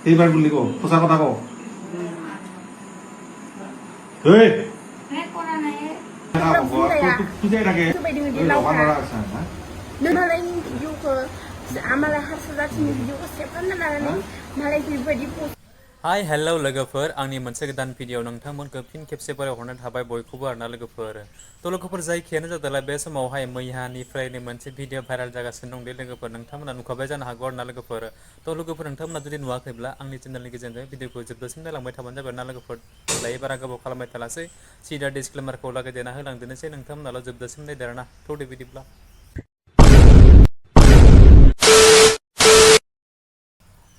Bibar buliko, posa kota ko. Hei. Tujai lagi. Lawan orang sana. Malah ini video ke, amalah harus datang video ke siapa nana malah pribadi post. Hi, hello लोगोफोर आंनि मोनसे गोदान video नोंथांमोनखौ फिन खेबसे बरायहरनाय थाबाय बयखौबो आरोना लोगोफोर थ' लोगोफोर जायखियानो जादोंला बे समावहाय मैयानिफ्रायनो मोनसे भिडिअ भाइरेल जागासिनो दं दे लोगोफोर नोंथांमोना नुखाबाय जानो हागौ आरोना लोगोफोर थ' लोगोफोर नोंथांमोना जुदि नुवाखैब्ला आंनि चेनेलनि गेजेरजों भिडिअखौ जोबजासिम नायलांबाय थाबानो जाबाय ना लोगोफोर दायो बारा गोबाव खालामबाय थालासै सिदा डिसक्लेमारखौ लागायदेरना होलांदेरनोसै नोंथांमोनाल' जोबजासिम नायदेरना थ' दे बिदिब्ला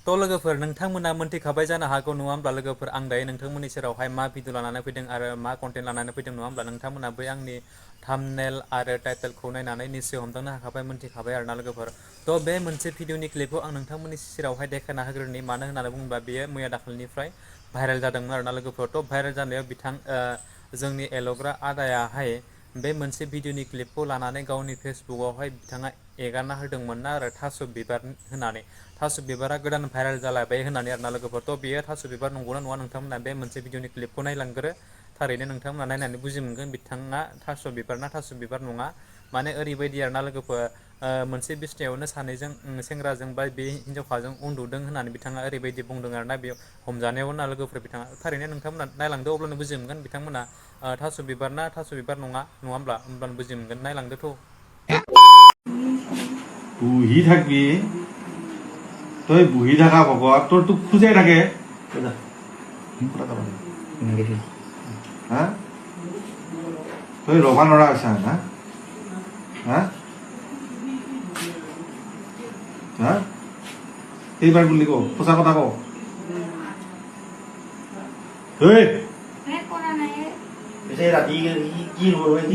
थ' लोगोफोर नोंथांमोना मोनथिखाबाय जानो हागौ नङा होमब्ला लोगोफोर आं दायो नोंथांमोननि सेरावहाय मा भिडिअ लानानै फैदों आरो मा कन्टेन्ट लानानै फैदों नङा होमब्ला नोंथांमोना बै आंनि थाम्बनेल आरो टाइटेलखौ नायनानै निश्चय हमदांनो हाखाबाय मोनथिखाबाय आरोना लोगोफोर थ' बे मोनसे भिडिअनि क्लिपखौ आं नोंथांमोननि सेरावहाय देखायना होग्रोनि मानो होननानै बुङोब्ला बेयो मैया दाखालिनिफ्राय भाइरेल जादोंमोन आरोना लोगोफोर थ' भाइरेल जानायाव जोंनि एल'ग्रा आदायाहाय बे मोनसे भिडिअनि क्लिपखौ लानानै गावनि फेसबुकआवहाय बिथाङा एगारना होदोंमोन ना आरो थास' बिबार होनानै थास' बिबारा गोदान भाइरेल जालायबाय होननानै आरोना लोगोफोर थ' बेयो थास' बिबार नंगौना नङा नोंथांमोना बे मोनसे भिडिअनि क्लिपखौ नायलांग्रो थारैनो नोंथांमोना नायनानै बुजि मोनगोन बिथाङा थास' बिबार ना थास' बिबार नङा माने ओरैबायदि आरोना लोगोफोर मोनसे बिसनायावनो सानैजों सेंग्राजों बा बे हिन्जावखाजों उन्दुदों होननानै बिथाङा ओरैबायदि बुंदों आरोना बेयाव हमजानायाव ना लोगोफोर बिथाङा थारैनो नोंथांमोना नायलांदो अब्लानो बुजि मोनगोन बिथांमोना थास' बिबार ना थास' बिबार नङा होमब्ला होमब्लानो बुजि मोनगोन नायलांदोथ' বুহি থাকি তই বুহি থাকা ভগত তোৰ তোক খোজাই থাকে হা তই ৰবা নৰা হৈছা না হা হা এইবাৰ বুলি কওঁ সঁচা কথা কওঁ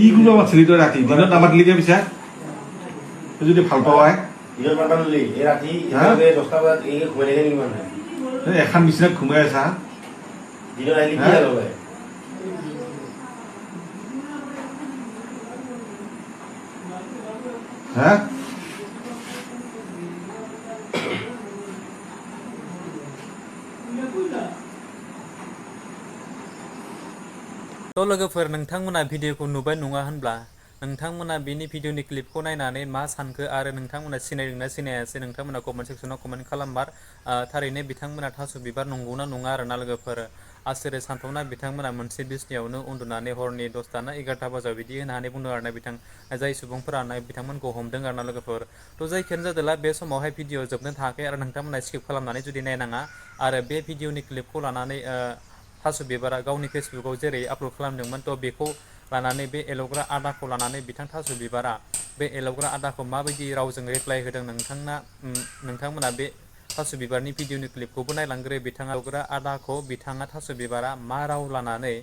ই কোনোবা মাতিলি তই ৰাতি দিনত নামাতিলি কিয় পিছা যদি ভাল পাওঁ এখন বিচনাত ঘুমাই আছা হা थ' लोगोफोर नोंथांमोना भिडिअखौ नुबाय नङा होनब्ला नोंथांमोना बेनि भिडिअनि क्लिपखौ नायनानै मा सानखो आरो नोंथांमोना सिनायदोंना सिनायासै नोंथांमोना कमेन्ट सेक्सनाव कमेन्ट खालामबार थारैनो बिथांमोना थास' बिबार नंगौना नङा आरोना लोगोफोर आसोरै सानथावना बिथांमोना मोनसे बिसनायावनो उन्दुनानै हरनि 10ता ना 11ता बाजायाव बिदि होननानै बुंदों आरोना जाय सुबुंफोरा बिथांमोनखौ हमदों आरोना लोगोफोर थ' जायखियानो जादोंला बे समावहाय भिडिअ जोबनो थाखाय आरो नोंथांमोना स्किप खालामनानै जुदि नायनाङा आरो बे भिडिअनि क्लिपखौ लानानै थास' बिबारा गावनि फेसबुकआव जेरै आपल'ड खालामदोंमोन थ' बेखौ लानानै बे एल'ग्रा आदाखौ लानानै बिथां थास' बिबारा बे एल'ग्रा आदाखौ माबायदि रावजों रिप्लाय होदों नोंथांमोना बे थास' बिबारनि भिडिअनि क्लिपखौबो नायलांग्रो बिथाङा एल'ग्रा आदाखौ बिथाङा थास' बिबारा मा राव लानानै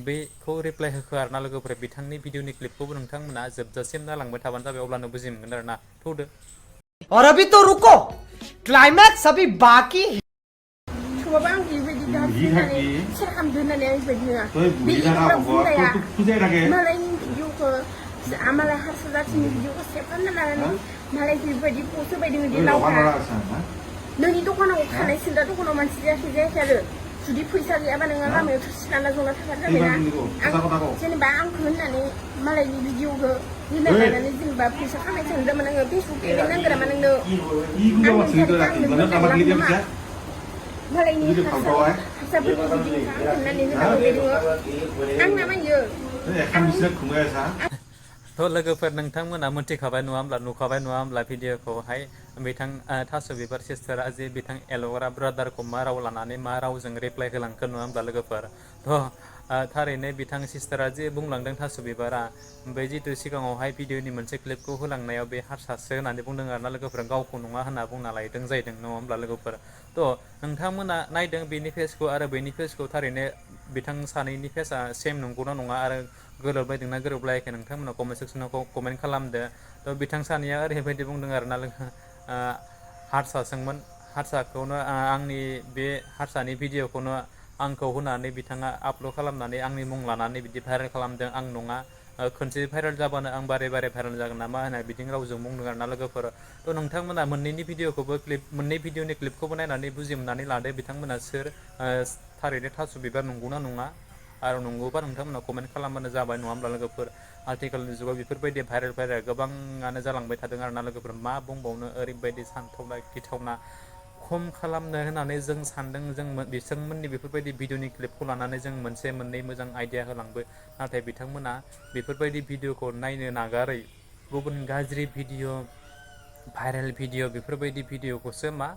बेखौ रिप्लाय होखो आरोना लोगोफोर बिथांनि भिडिअनि क्लिपखौबो नोंथांमोना जोबजासिम नायलांबाय थाबानो जाबाय अब्लानो बुजि मोनगोन आरोना थौदो और अभी तो रुको क्लाइमैक्स अभी बाकी है Coba bang pribadi buhi থাকি saya akan benar yang pribadi nggak তই বুহি থাকা ভগত তোৰ তোক খোজাই থাকে malah ini video ke amalah harus datang video ke siapa nana malah pribadi post by dengan dia ৰবা নৰা lawan হৈছা না noni tu kan aku kanai senda tu kan masih jadi ada sudi puisi lagi apa dengan lama itu sih zona tempat এইবাৰ mana বুলি কওঁ সঁচা কথা কওঁ jadi bang kun nani malah ini video ke ini nana jadi bang puisi kanai senda mana nggak Facebook ini nggak ada mana nggak ই কোনোবা মাতিলি তই ৰাতি দিনত নামাতিলি কিয় পিছা malah ini যদি ভাল পাওঁ sabi ko nani nana video ang naman yun এখন বিচনাত ঘুমাই আছা थ' लोगोफोर नोंथांमोना मोनथिखाबाय नङा होमब्ला नुखाबाय नङा होमब्ला भिडिअखौहाय बिथां थास' बिबार सिस्टारा जे बिथां एल'ग्रा ब्रादारखौ मा राव लानानै मा रावजों रिप्लाय होलांखो नङा होमब्ला लोगोफोर थ' थारैनो बिथां सिस्टारा जे बुंलांदों थास' बिबारा बै जितु सिगाङावहाय भिडिअनि मोनसे क्लिपखौ होलांनायाव बे हारसासो होननानै बुंदों आरोना लोगोफोर गावखौ नङा होनना बुंना लायदों जाहैदों नङा होमब्ला लोगोफोर थ' नोंथांमोना नायदों बेनि फेसखौ आरो बेनि फेसखौ थारैनो बिथां सानैनि फेसआ सेम नंगौना नङा आरो गोरोबलायदोंना गोरोबलायाखै नोंथांमोना कमेन्ट सेक्सनाव कमेन्ट खालामदो थ' बिथां सानैया ओरैबायदि बुंदों आरोना हारसासोमोन हारसाखौनो आंनि बे हारसानि भिडिअखौनो आंखौ होनानै बिथाङा आपल'ड खालामनानै आंनि मुं लानानै बिदि भाइरेल खालामदों आं नङा खनसे भाइरेल जाबानो आं बारे बारे भाइरेल जागोन नामा होनना बिदि रावजों बुंदों आरोना लोगोफोर। थ' नोंथांमोना मोननै भिडिअनि क्लिपखौबो नायनानै बुजिमोननानै लादो बिथांमोना सोर थारैनो थास' बिबार नंगौना नङा आरो नंगौबा नोंथांमोना कमेन्ट खालामबानो जाबाय नङा होमब्ला लोगोफोर। आथिखालनि जुगाव बेफोरबायदि भाइरेल गोबाङानो जालांबाय थादों आरोना लोगोफोर। मा बुंबावनो ओरैबायदि सानथावना गिथावना खम खालामनो होननानै जों सानदों। जों बिथांमोननि बेफोरबायदि भिडिअनि क्लिपखौ लानानै जों मोनसे मोननै मोजां आइडिया होलांबो, नाथाय बिथांमोना बेफोरबायदि भिडिअखौ नायनो नागारै गुबुन गाज्रि भिडिअ भाइरेल भिडिअ बेफोरबायदि भिडिअखौसो मा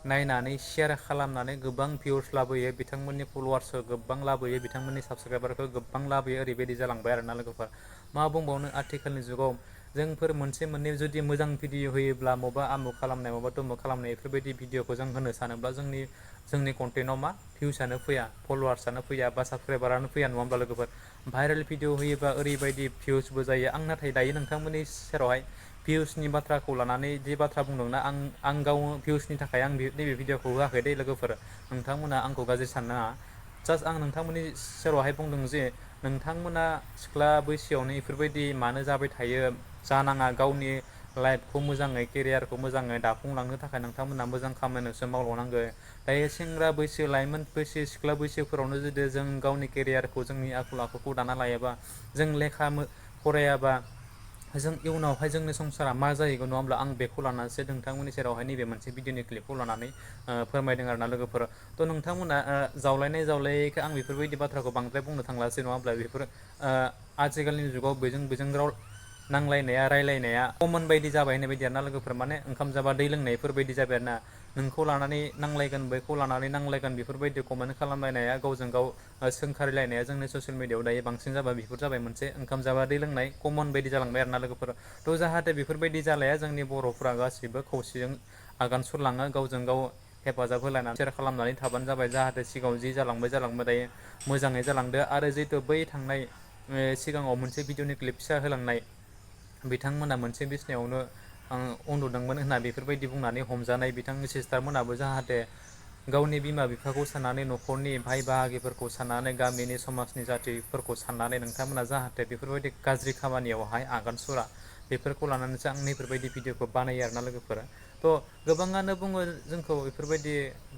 नायनानै शेयार खालामनानै गोबां भिउस लाबोयो, बिथांमोननि फल'वार्सखौ गोबां लाबोयो, बिथांमोननि साबसक्राइबारखौ गोबां लाबोयो। ओरैबायदि जालांबाय आरोना लोगोफोर। मा बुंबावनो आथिखालनि जुगाव जोंफोर मोनसे मोननै जुदि मोजां भिडिअ होयोब्ला मबा आमुक खालामनाय मबा तमुक खालामनाय बेफोरबायदि भिडिअखौ जों होनो सानोब्ला जोंनि कन्टेन्टआव मा भिउसआनो फैया, फल'वार्सआनो फैया बा साबसक्राइबारानो फैया नङा होमब्ला लोगोफोर। भाइरेल भिडिअ होयोबा ओरैबायदि भिउसबो जायो। आं नाथाय दायो नोंथांमोननि सेरावहाय भिउसनि बाथ्राखौ लानानै जे बाथ्रा बुंदोंना आं गाव भिउसनि थाखाय आं नैबे भिडिअखौ होआखै दै लोगोफोर। नोंथांमोना आंखौ गाज्रि साननाङा। जास्ट आं नोंथांमोननि सेरावहाय बुंदों जे नोंथांमोना सिख्ला बैसोआवनो बेफोरबायदि मानो जाबाय थायो, जानाङा। गावनि लाइफखौ मोजाङै केरियारखौ मोजाङै दाफुंलांनो थाखाय नोंथांमोना मोजां खामानियावसो मावलांनांगौ। दायो सेंग्रा बैसो, लाइमोन बैसो, सिख्ला बैसोफोरावनो जुदि जों गावनि केरियारखौ जोंनि आखल आखुखौ दाना लायाबा, जों लेखा फरायाबा जों इयुनावहाय जोंनि संसारा मा जाहैगोन नङा होमब्ला। आं बेखौ लानानैसो नोंथांमोननि सेरावहाय नैबे मोनसे भिडिअनि क्लिपखौ लानानै फोरमायदों आरोना लोगोफोर। थ' नोंथांमोना जावलायनायखौ आं बेफोरबायदि बाथ्राखौ बांद्राय बुंनो थांलासै नङा होमब्ला। बेफोर आथिखालनि जुगाव बेजों नांलायनाया रायलायनाया कमन बायदि जाबाय होननाय बायदि आरोना लोगोफोर। माने ओंखाम जाबा दै लोंनायफोरबायदि जाबाय आरोना। नोंखौ लानानै नांलायगोन, बैखौ लानानै नांलायगोन, बेफोरबायदि कमेन्ट खालामलायनाया, गावजों गाव सोंखारिलायनाया जोंनि ससियेल मिडियाआव दायो बांसिन जाबाय। बेफोर जाबाय मोनसे ओंखाम जाबा दै लोंनाय कमन बायदि जालांबाय आरोना लोगोफोर। थ' जाहाथे बेफोरबायदि जालाया, जोंनि बर'फ्रा गासिबो खौसेजों आगान सुरलाङो, गावजों गाव हेफाजाब होलायनानै सेयार खालामनानै थाबानो जाबाय। जाहाथे सिगाङाव जि जालांबाय दायो मोजाङै जालांदो। आरो जिहेतु बै थांनाय सिगाङाव मोनसे भिडिअनि क्लिप फिसा होलांनाय बिथांमोना मोनसे बिसनायावनो उन्दुदोंमोन होनना बेफोरबायदि बुंनानै हमजानाय बिथांनि सिस्टारमोनाबो जाहाथे गावनि बिमा बिफाखौ साननानै, न'खरनि भाइ बाहागिफोरखौ साननानै, गामिनि समाजनि जाथिफोरखौ साननानै नोंथांमोना जाहाथे बेफोरबायदि गाज्रि खामानियावहाय आगान सुरा, बेफोरखौ लानानैसो आं नैफोरबायदि भिडिअखौ बानायो आरोना लोगोफोर। थ' गोबाङानो बुङो जोंखौ बेफोरबायदि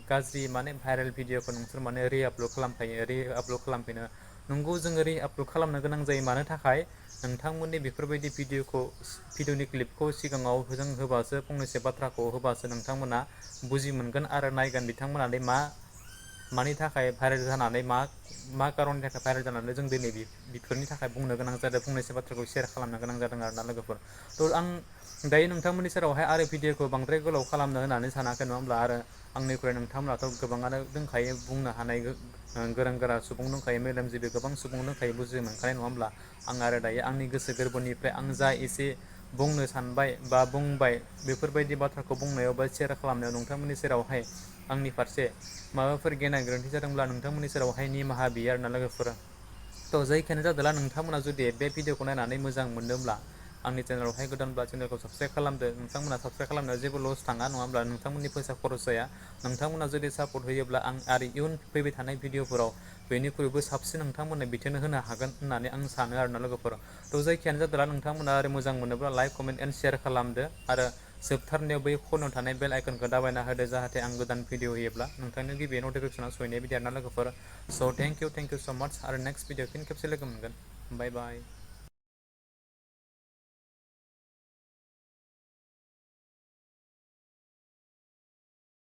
गाज्रि माने भाइरेल भिडिअखौ नोंसोर माने रि-आपल'ड खालामफिनो। नंगौ, जोङो रि-आपल'ड खालामनो गोनां जायो। मानो थाखाय? नोंथांमोननि बेफोरबायदि भिडिअनि क्लिपखौ सिगाङाव जों होबासो, फंनैसो बाथ्राखौ होबासो नोंथांमोना बुजि मोनगोन आरो नायगोन बिथांमोनालाय मानि थाखाय भाइरेल जानानै मा कारननि थाखाय भाइरेल जानानै जों दिनै बेफोरनि थाखाय बुंनो गोनां जादों, फंनैसो बाथ्राखौ शेयार खालामनो गोनां जादों आरोना लोगोफोर। थ' आं दायो नोंथांमोननि सेरावहाय आरो भिडिअखौ बांद्राय गोलाव खालामनो होननानै सानाखै नङा होमब्ला। आरो आंनिख्रुइ नोंथांमोनाथ' गोबाङानो दंखायो, बुंनो हानाय गोरों गोरा सुबुं दंखायो, मेलेमजिबि गोबां सुबुं दंखायो, बुजि मोनखानाय नङा होमब्ला। आं आरो दायो आंनि गोसो गोरबोनिफ्राय आं जा एसे बुंनो सानबाय बा बुंबाय, बेफोरबायदि बाथ्राखौ बुंनायाव बा शेयार खालामनायाव नोंथांमोननि सेरावहाय आंनि फारसे माबाफोर गेना गोरोन्थि जादोंब्ला नोंथांमोननि सेरावहाय निमाहा बियो आरोना लोगोफोर। थ' जायखियानो जादोंला, नोंथांमोना जुदि बे भिडिअखौ नायनानै मोजां मोनदोंब्ला आंनि चेनेलावहाय गोदानब्ला चेनेलखौ साबसक्राइब खालामदो। नोंथांमोना साबसक्राइब खालामनायाव जेबो लस थाङा नङा होमब्ला, नोंथांमोननि फैसा खरस जाया। नोंथांमोना जुदि सापर्ट होयोब्ला आं आरो इयुन फैबाय थानाय भिडिअफोराव बेनिख्रुइबो साबसिन नोंथांमोननो बिथोन होनो हागोन होननानै आं सानो आरोना लोगोफोर। थ' जायखियानो जादोंला, नोंथांमोना आरो मोजां मोनोब्ला लाइक, कमेन्ट एन्ड शेयार खालामदो। आरो जोबथारनायाव बै खनायाव थानाय बेल आइकनखौ दाबायना होदो, जाहाथे आं गोदान भिडिअ होयोब्ला नोंथांनो गिबि नटिफिकेसनाव सहैनाय बायदि आरोना लोगोफोर। स' थेंक इउ स' माच। आरो नेक्स्ट भिडिअ फिन खेबसे लोगो मोनगोन। बाय बाय।